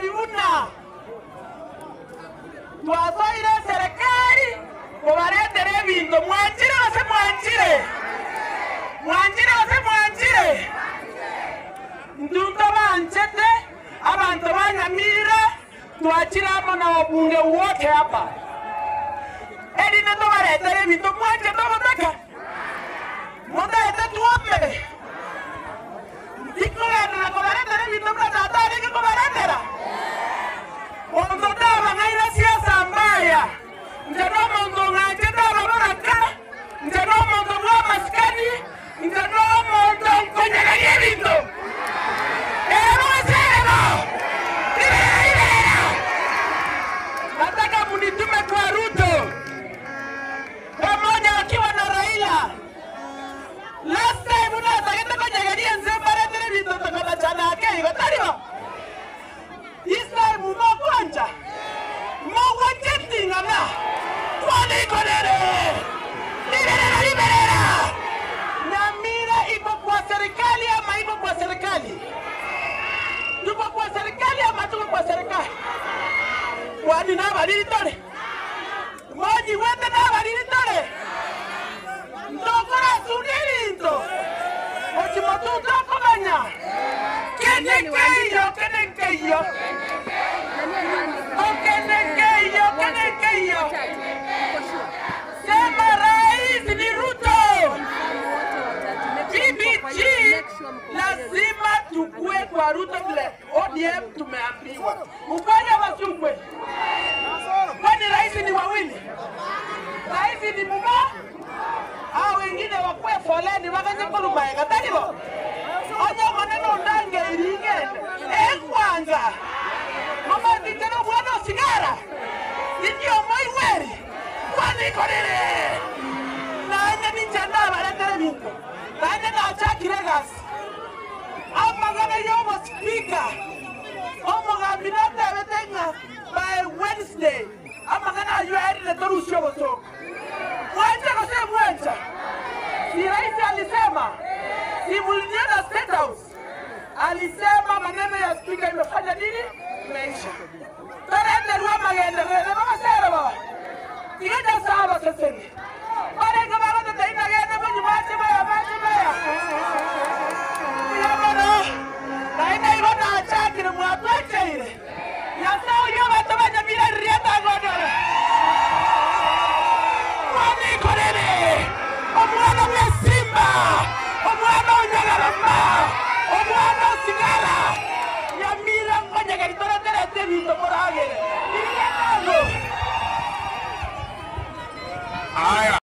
bibuna twasoire serikali kubaretere ebintu mwanjire ose mwanjire ndunto banchete abantu banyamira twachiramo na wabunge wote hapa edi neto baretere ebintu mwanjire tobotaka mutaete tuombe ikugendera kubaretere ebintu mnatatari kikubaretera ondotaba ngaira siasa mbaya njano mondo ngacheta babaraka njano mondo mwa maskani njano mondo nkonyera yebintu nataka munitume kwa Ruto pamoja wakiwa na Raila. Last time unataka kujagalia nzembare televizo takala chana yake ibatariwa. This time mmoja tingana kwani kolere libera Nyamira iko kwa serikali ama iko kwa serikali? Tuko kwa serikali ama tuko kwa serikali? Wani na balili tole moji wete na balili tole ndokora sunirindo ochimotu tokomanya kenekeyo sema rais ni Ruto. BBG lazima tukue kwa Ruto vile ODM tumeambiwa. Ukweli ama si ukweli? Kwani rais ni wawili? Rais ni mmoja? Hao wengine wakue foleni wakaje kulumba katalibo. Onya maneno ndange iringe. Kwanza. Mama vitendo bwana sigara. Ndio moiweri. Kwani kolele. Nanya ni chanda baratare bintu. Nanya na chakire gas. Amagana yomo speaker. Omoga binata betenga by Wednesday. Amagana yuari na torusho boso. Mwacha kose mwacha. Si rais alisema. Si muliona State House. Alisema maneno ya speaker imefanya nini? Imeisha. Tarende ruwa magenda. Mama sera baba. Tiga saba sasa.